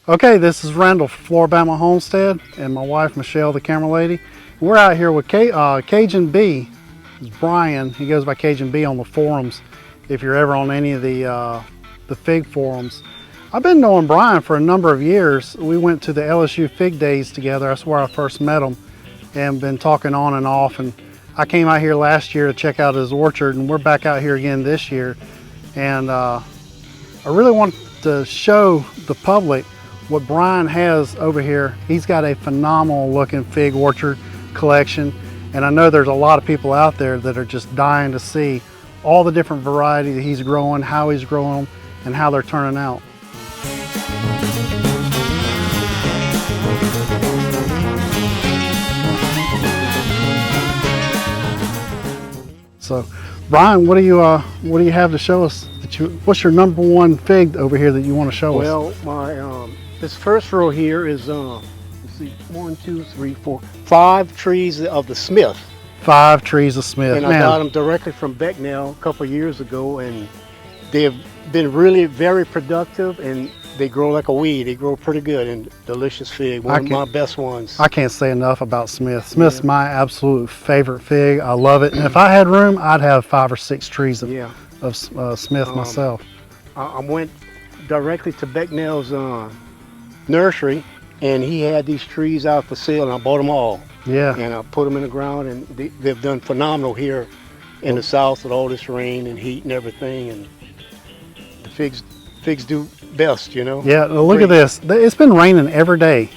Okay, this is Randall from Flora Homestead and my wife Michelle, the camera lady. We're out here with CajunB. It's Brian. He goes by CajunB on the forums. If you're ever on any of the fig forums, I've been knowing Brian for a number of years. We went to the LSU Fig Days together. That's where I first met him, and been talking on and off. And I came out here last year to check out his orchard, and we're back out here again this year. And I really want to show the public what Brian has over here. He's got a phenomenal looking fig orchard collection, and I know there's a lot of people out there that are just dying to see all the different variety that he's growing, how he's growing them, and how they're turning out. So, Brian, what do you have to show us? What's your number one fig over here that you want to show us? Well, my this first row here is let's see, 1, 2, 3, 4, 5 trees of the Smith. 5 trees of Smith. And I got them directly from Becknell a couple of years ago, and they have been really very productive, and they grow like a weed. They grow pretty good and delicious fig. One of my best ones. I can't say enough about Smith. Smith's my absolute favorite fig. I love it. And if I had room, I'd have 5 or 6 trees of Smith myself. I went directly to Becknell's nursery, and he had these trees out for sale, and I bought them all. Yeah. And I put them in the ground, and they've done phenomenal here in the south with all this rain and heat and everything. And the figs do best, you know. Yeah, look at this. It's been raining every day.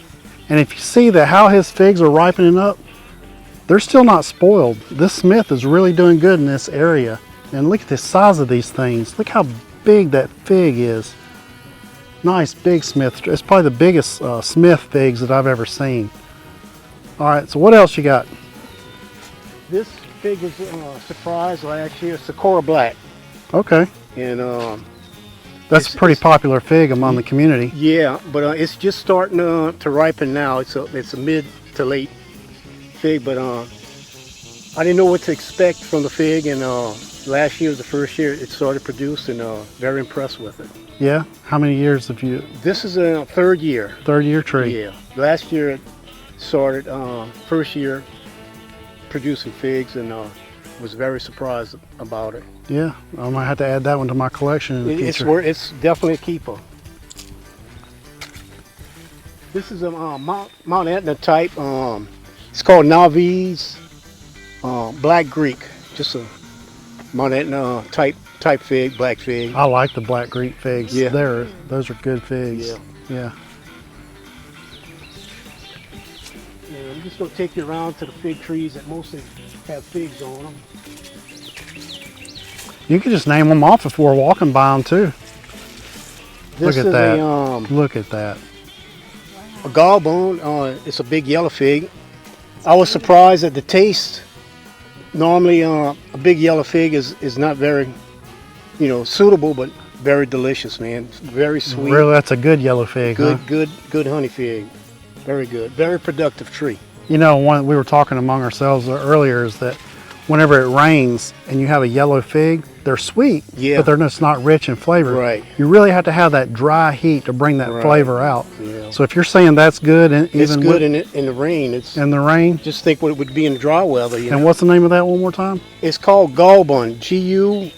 And if you see that how his figs are ripening up, they're still not spoiled. This Smith is really doing good in this area. And look at the size of these things. Look how big that fig is. Nice big Smith. It's probably the biggest Smith figs that I've ever seen. All right, so what else you got? This fig is surprise last year, Sakura Black. Okay. And that's a pretty popular fig among the community. Yeah, but it's just starting to ripen now. It's a mid to late fig, but I didn't know what to expect from the fig, and last year was the first year it started producing. Very impressed with it. Yeah. How many years have you? This is a third year. Third year tree. Yeah. Last year it started first year producing figs, and was very surprised about it. Yeah, I might have to add that one to my collection in the future. It's definitely a keeper. This is a Mount Etna type. It's called Navi's Black Greek. Just a Mount Etna type fig, black fig. I like the Black Greek figs. Yeah. Those are good figs. Yeah. Yeah. And I'm just going to take you around to the fig trees that mostly have figs on them. You could just name them off if we're walking by them too. Look at that. Look at that. A Galbun. It's a big yellow fig. I was surprised at the taste. Normally, a big yellow fig is not very, suitable, but very delicious, man. It's very sweet. Really, that's a good yellow fig. Good honey fig. Very good. Very productive tree. We were talking among ourselves earlier is that whenever it rains and you have a yellow fig, they're sweet, but they're just not rich in flavor. Right. You really have to have that dry heat to bring that flavor out. Yeah. So if you're saying that's good, and it's good in the rain. In the rain. Just think what it would be in dry weather. And what's the name of that one more time? It's called Galbun. G-U-N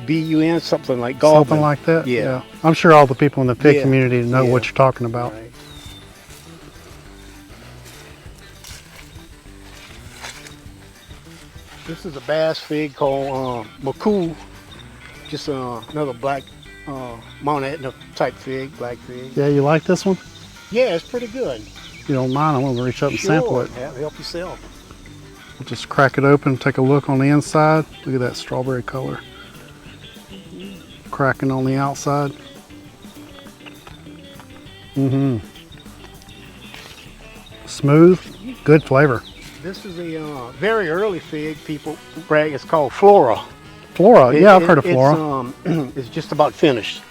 B-U-N, something like Galbun. Something like that. Yeah. I'm sure all the people in the fig community know what you're talking about. Right. This is a bass fig called Makuu. Just another black Mount Etna type fig, black fig. Yeah, you like this one? Yeah, it's pretty good. If you don't mind, I'm going to reach up and sample it. Help yourself. We'll just crack it open, take a look on the inside. Look at that strawberry color. Cracking on the outside. Smooth, good flavor. This is a very early fig. People brag. It's called Flora. Flora, I've heard of Flora. It's just about finished.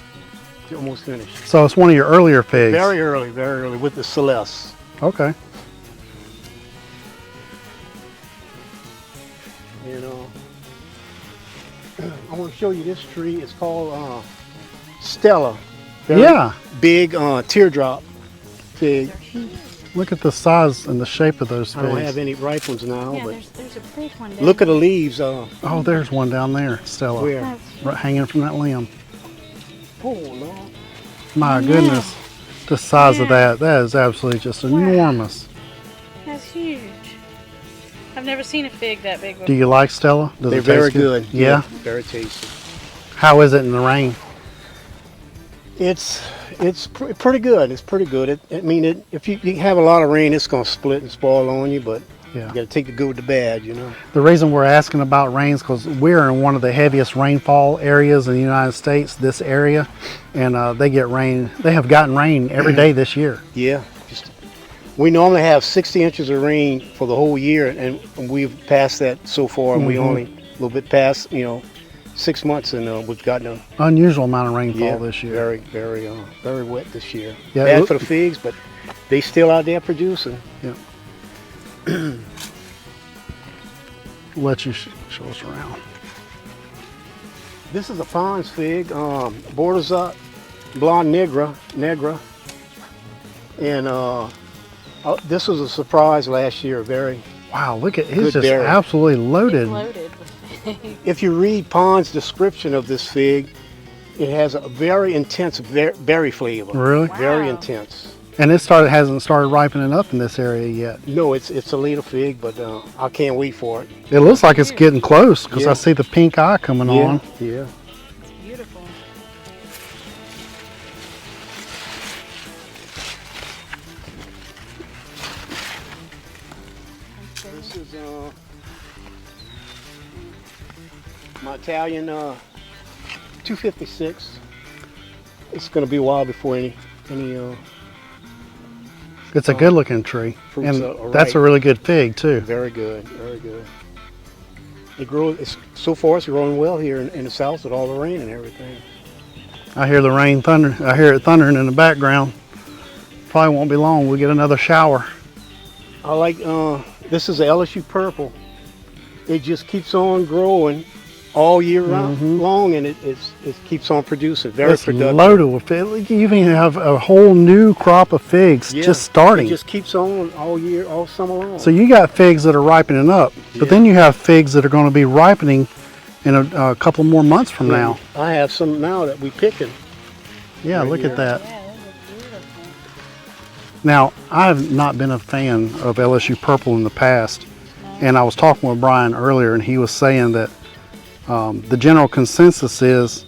It's almost finished. So it's one of your earlier figs. Very early with the Celeste. Okay. I want to show you this tree. It's called Stella. Very Yeah. big teardrop fig. Look at the size and the shape of those I don't have figs. any ripe ones now, Yeah, but there's a big one down look at the leaves. Oh, there's one down there, Stella. Where? That's, Right, hanging from that limb. Oh, Lord. My Yeah. goodness. The size of Yeah. that is absolutely just Wow. enormous. that's huge. I've never seen a fig that big before. Do you like Stella? Does They're it very taste good. Yeah? Very tasty. How is it in the rain? It's pretty good. It's pretty good. If you have a lot of rain, it's gonna split and spoil on you. But Yeah. you gotta take the good with the bad, you know. The reason we're asking about rains because we're in one of the heaviest rainfall areas in the United States, this area, and they get rain. They have gotten rain every day this year. Yeah. We normally have 60 inches of rain for the whole year, and we've passed that so far. And we only a little bit past, 6 months, and we've gotten a Unusual amount of rainfall this year. very, very wet this year. Yeah, Bad for the figs, but they still out there producing. Yeah. Let you show us around. This is a Pond's fig, Bordeza blonde negra, and this was a surprise last year. Very. Wow, look at Good it's just berry. absolutely loaded. It's loaded with figs. If you read Pond's description of this fig, it has a very intense berry flavor. Really? Very Wow. intense. And it hasn't started ripening up in this area yet. No, it's a little fig, but I can't wait for it. It looks like it's getting close because Yeah. I see the pink eye coming on. Yeah. It's beautiful. This is my Italian 256. It's going to be a while before any It's a good looking tree. Fruits And are that's a ripe. really good fig too. Very good, very good. It grows. So far, it's growing well here in the south with all the rain and everything. I hear the rain thunder. I hear it thundering in the background. Probably won't be long. We'll get another shower. I like. This is a LSU Purple. It just keeps on growing all year round long, and it keeps on producing. Very It's productive. loaded with figs. You even have a whole new crop of figs Yeah, just starting. It just keeps on all year, all summer long. So you got figs that are ripening up, but Yeah. then you have figs that are going to be ripening in a couple more months from now. I have some now that we picking. Yeah, Right look here. at that. Yeah, those are beautiful. Now, I've not been a fan of LSU Purple in the past, and I was talking with Brian earlier, and he was saying that the general consensus is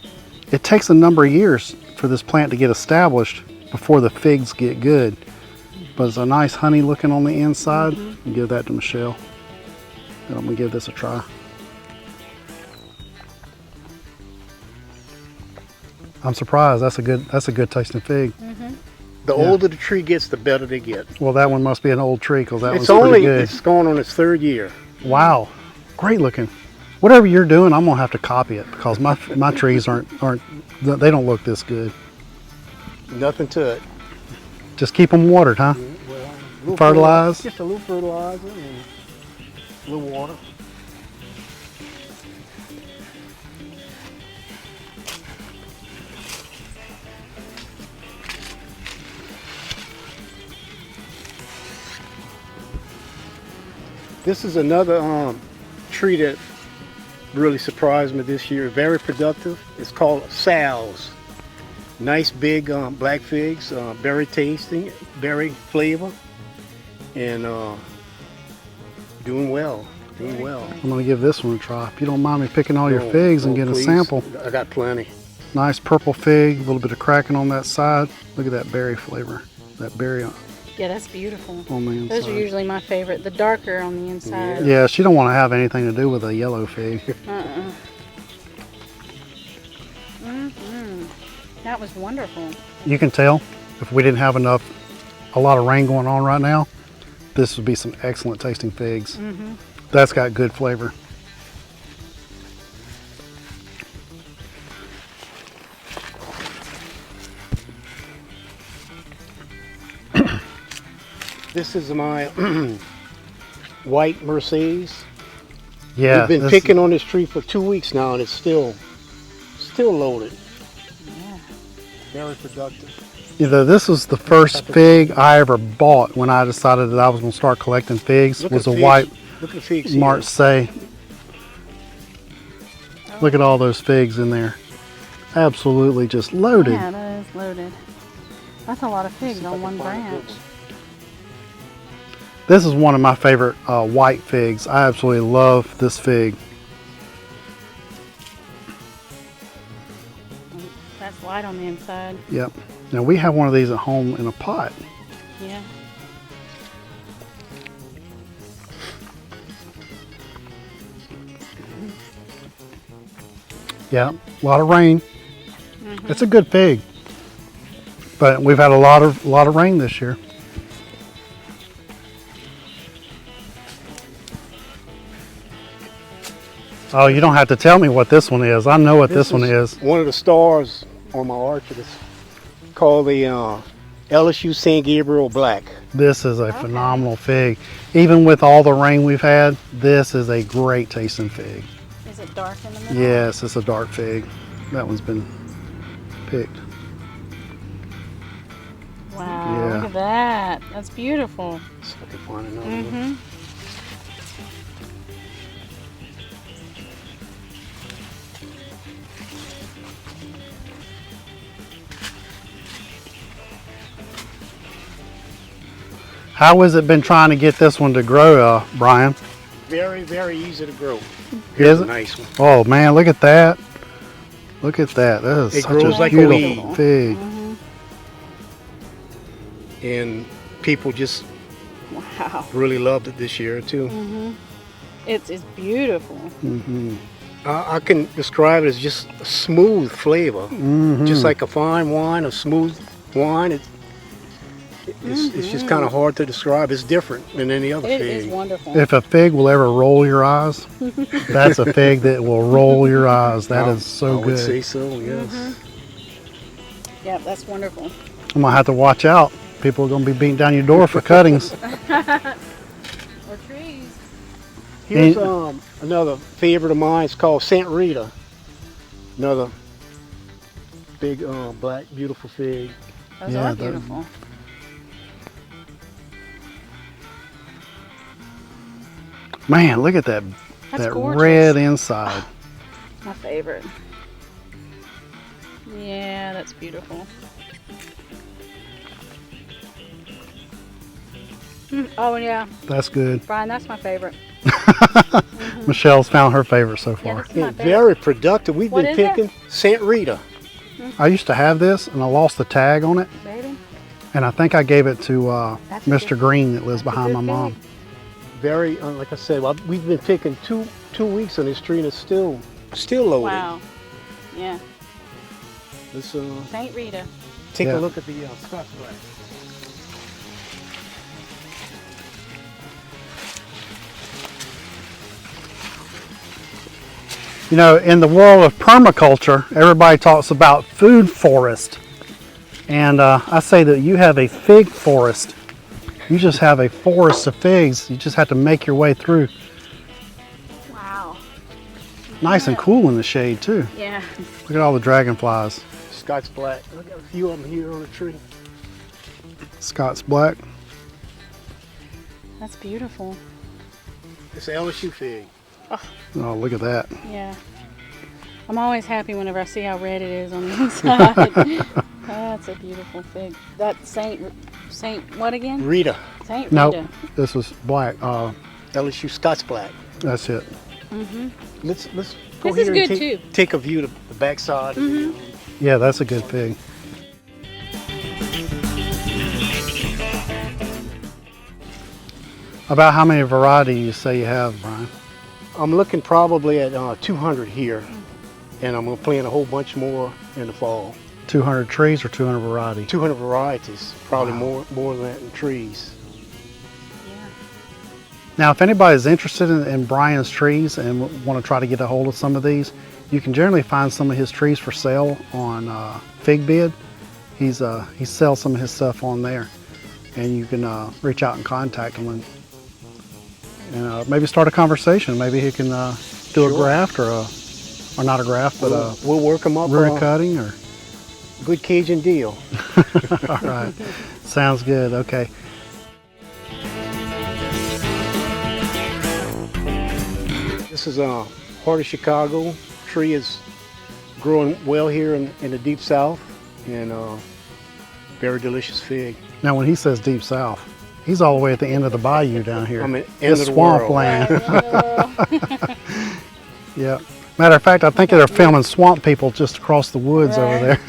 it takes a number of years for this plant to get established before the figs get good. But it's a nice honey looking on the inside. I'll give that to Michelle. And I'm gonna give this a try. I'm surprised. That's a good tasting fig. The Yeah. older the tree gets, the better they get. Well, that one must be an old tree because that It's one's pretty good. it's going on its third year. Wow, great looking. Whatever you're doing, I'm gonna have to copy it because my trees aren't they don't look this good. Nothing to it. Just keep them watered, huh? Well, a little Fertilize? Just a little fertilizer and a little water. This is another tree that really surprised me this year. Very productive. It's called Salz. Nice big black figs, berry tasting, berry flavor, and doing well. Doing well. I'm gonna give this one a try. If you don't mind me picking all your Oh, figs and oh, getting a please. sample. I got plenty. Nice purple fig, a little bit of cracking on that side. Look at that berry flavor. That berry Yeah, that's beautiful. on the inside. Those are usually my favorite. The darker on the inside. Yeah, she don't want to have anything to do with a yellow fig. That was wonderful. You can tell if we didn't have a lot of rain going on right now, this would be some excellent tasting figs. That's got good flavor. This is my white Mercedes. Yeah, We've been this- picking on this tree for 2 weeks now, and it's still loaded. Yeah. Very productive. This was the first fig I ever bought when I decided that I was going to start collecting figs. Look Was at a the white figs. Look at the figs here. Marseille. Look at all those figs in there. Absolutely just loaded. Yeah, that is loaded. That's a lot of figs on one branch. This is one of my favorite white figs. I absolutely love this fig. That's white on the inside. Yep. Now we have one of these at home in a pot. Yeah. Yeah, a lot of rain. It's a good fig, but we've had a lot of rain this year. Oh, you don't have to tell me what this one is. I know what this one is. One of the stars on my orchard is called the LSU San Gabriel Black. This is a phenomenal fig. Even with all the rain we've had, this is a great tasting fig. Is it dark in the middle? Yes, it's a dark fig. That one's been picked. Wow, Yeah. look at that. That's beautiful. So I can find another one. How has it been trying to get this one to grow, Brian? Very, very easy to grow. Is A it? nice one. Oh man, look at that. Look at that. That is It such grows a like a beautiful weed. fig. And people just Wow. really loved it this year too. It's beautiful. I can describe it as just a smooth flavor, just like a fine wine, a smooth wine. It's just kind of hard to describe. It's different than any other It fig. is wonderful. If a fig will ever roll your eyes, that's a fig that will roll your eyes. That is so I good. would say so, yes. Yeah, that's wonderful. I'm gonna have to watch out. People are gonna be beating down your door for cuttings. Or trees. Here's another favorite of mine. It's called Saint Rita. Another big, black, beautiful fig. Those Yeah, are they're- beautiful. Man, look at that. That's that gorgeous. red inside. My favorite. Yeah, that's beautiful. Oh, yeah. That's good. Brian, that's my favorite. Michelle's found her favorite so Yeah, far. this is my Yeah, favorite. very productive. We've What been is it? picking Saint Rita. I used to have this and I lost the tag on it, Baby. and I think I gave it to That's a Mr. good- Green that lives that's a behind good my mom. fig. Very, like I said, we've been picking two weeks on this tree and it's still loaded. Wow. Yeah. Let's Saint Rita. take Yeah. a look at the Scotch Black. You know, in the world of permaculture, everybody talks about food forest. And I say that you have a fig forest. You just have a forest of figs. You just have to make your way through. Wow. Nice and cool in the shade too. Yeah. Look at all the dragonflies. Scotch Black. I got a few of them here on the tree. Scots Black. That's beautiful. It's an LSU fig. Oh, look at that. Yeah. I'm always happy whenever I see how red it is on the inside. That's a beautiful fig. That's Saint what again? Rita. Saint No, Rita. this was black. LSU Scotch Black. That's it. Let's go This here is and good, take, too. take a view of the backside. Yeah, that's a good fig. About how many varieties you say you have, Brian? I'm looking probably at 200 here, and I'm going to plant a whole bunch more in the fall. 200 trees or 200 varieties? 200 varieties, probably more than that in trees. Yeah. Now, if anybody's interested in Brian's trees and want to try to get a hold of some of these, you can generally find some of his trees for sale on FigBid. He sells some of his stuff on there, and you can reach out and contact him and maybe start a conversation. Maybe he can do a graft or not a graft, but We'll work them up. root cutting or. good Cajun deal. All right, sounds good. Okay. This is a Heart of Chicago. Tree is growing well here in the deep south, and very delicious fig. Now, when he says deep south, he's all the way at the end of the bayou down here. I mean, end It's of the swamp world. land. Yeah. Matter of fact, I think they're filming Swamp People just across the woods over there.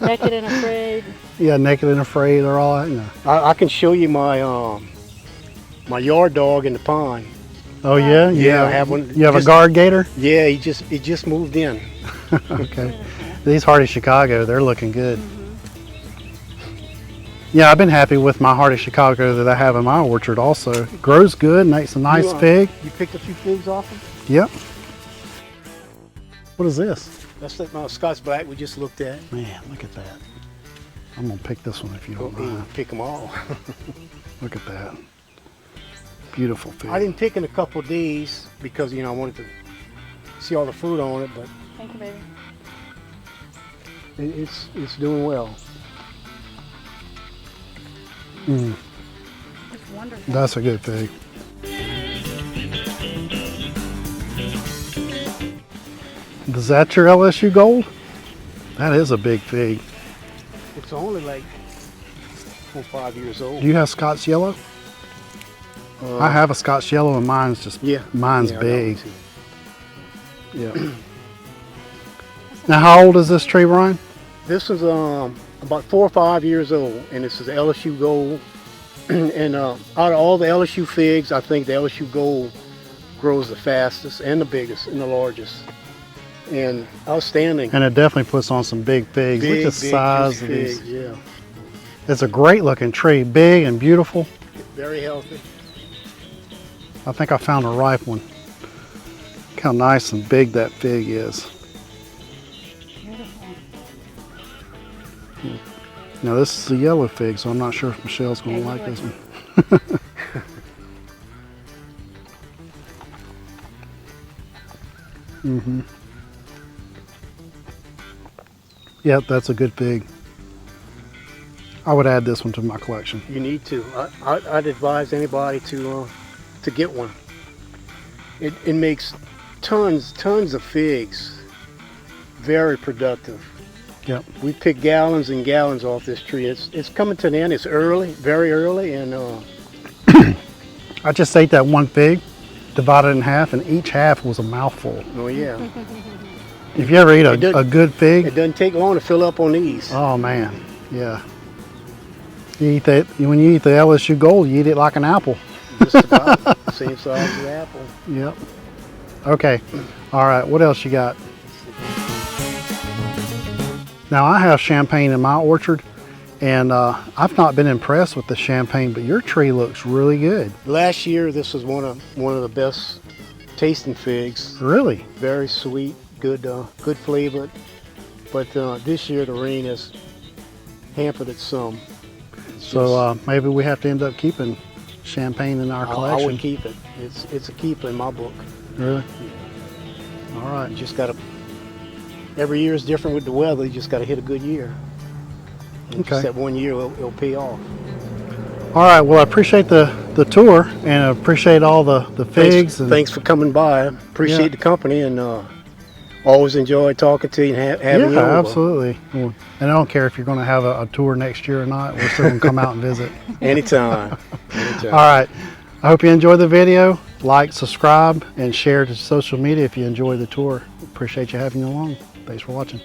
Naked and afraid. Yeah, Naked and Afraid. They're all, you know. I can show you my my yard dog in the pond. Oh yeah, Yeah, I have one. You have Just- a guard gator? Yeah, he just moved in. Okay. These Heart of Chicago, they're looking good. Yeah, I've been happy with my Heart of Chicago that I have in my orchard also. Grows good, makes a nice fig. You picked a few figs off him? Yep. What is this? That's that Scotch Black we just looked at. Man, look at that. I'm gonna pick this one if you don't mind. Pick them all. Look at that. Beautiful fig. I didn't pick in a couple of days because I wanted to see all the fruit on it, but Thank you, baby. it's doing well. Mm, It's wonderful. that's a good fig. Is that your LSU Gold? That is a big fig. It's only like 4 or 5 years old. Do you have Scots Yellow? I have a Scots Yellow and mine's just, mine's Yeah, I got big. one too. Yeah. Now how old is this tree, Brian? This is about 4 or 5 years old, and this is LSU Gold. And out of all the LSU figs, I think the LSU Gold grows the fastest and the biggest and the largest. And outstanding. And it definitely puts on some big figs. Look at the size of these. figs, yeah. It's a great looking tree, big and beautiful. Very healthy. I think I found a ripe one. Look how nice and big that fig is. Beautiful. Now this is a yellow fig, so I'm not sure if Michelle's going to Yeah, you like this would. one. Mm-hmm. Yep, that's a good fig. I would add this one to my collection. You need to. I'd advise anybody to get one. It makes tons of figs. Very productive. Yep. We pick gallons and gallons off this tree. It's coming to an end. It's early, very early, and I just ate that one fig, divided in half, and each half was a mouthful. oh yeah, If you ever eat It does- a good fig, it doesn't take long to fill up on these. oh man, yeah. You eat that when you eat the LSU Gold, you eat it like an apple. Just about the same size as the apple. Yep. Okay. All right. What else you got? Now I have champagne in my orchard, and I've not been impressed with the champagne, but your tree looks really good. Last year, this was one of the best tasting figs. Really? Very sweet, good flavored. But this year, the rain has hampered it some. It's So maybe we have to end up keeping champagne in our just- I collection. would keep it. It's a keeper in my book. Really? All right. You just gotta. Every year is different with the weather. You just gotta hit a good year. And Okay. Just that one year, it'll pay off. All right. Well, I appreciate the tour, and I appreciate all the figs. Thanks for coming by. Appreciate Yeah. the company, and always enjoy talking to you and having you Yeah, over. absolutely. Well, and I don't care if you're going to have a tour next year or not. We're still going to come out and visit. Anytime. Anytime. All right. I hope you enjoyed the video. Like, subscribe, and share to social media if you enjoy the tour. Appreciate you having you along. Thanks for watching.